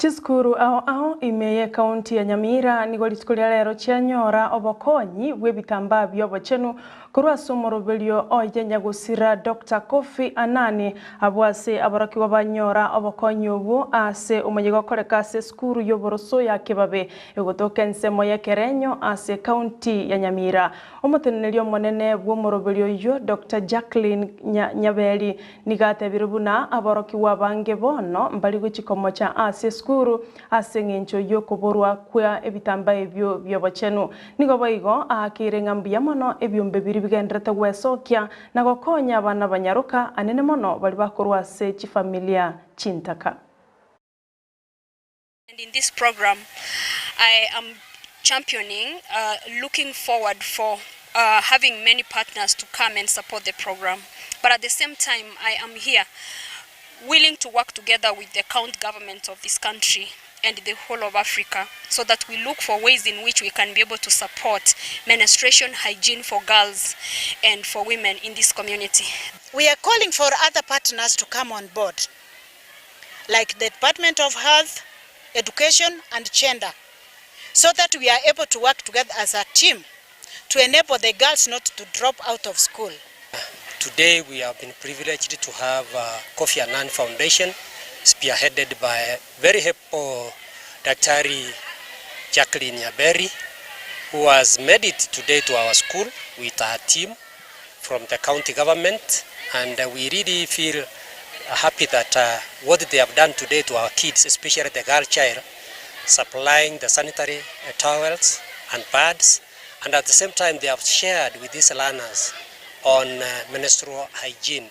Chiskuru ao imeye kaunti ya Nyamira nigo litukulia lero chianyora obokonyi bwebitamba byobochenu kurwa somorobelio oyenya gusira Dr. Koffi Annan abwase abaraki wabanyora obokonyi obu ase umanyigo koreka ase skuru yoboroso ya Kibabe egotoka nsemo ya Kerenyo ase kaunti ya Nyamira. Omotenelio monene bwomorobelio yo Dr. Jacqueline Nyabeli nigate birubuna abaraki wabange bono mbali guchikomo cha ase skuru ase ngencho yo kuborwa kwa ebitamba ebyo byobochenu nigo boigo akire ngambia mono ebyombe biri bigendrete gwesokia na gokonya abana banyaruka anene mono bali bakorwa ase chifamilia chintaka. And in this program I am championing looking forward for having many partners to come and support the program, but at the same time I am here willing to work together with the county government of this country and the whole of Africa so that we look for ways in which we can be able to support menstruation hygiene for girls and for women in this community. We are calling for other partners to come on board, like the Department of Health, Education and Gender, so that we are able to work together as a team to enable the girls not to drop out of school. Today we have been privileged to have Koffi Annan Foundation, spearheaded by very helpful Dr. Jacqueline Nyabeli, who has made it today to our school with our team from the county government, and we really feel happy that what they have done today to our kids, especially the girl child, supplying the sanitary towels and pads, and at the same time they have shared with these learners on menstrual hygiene.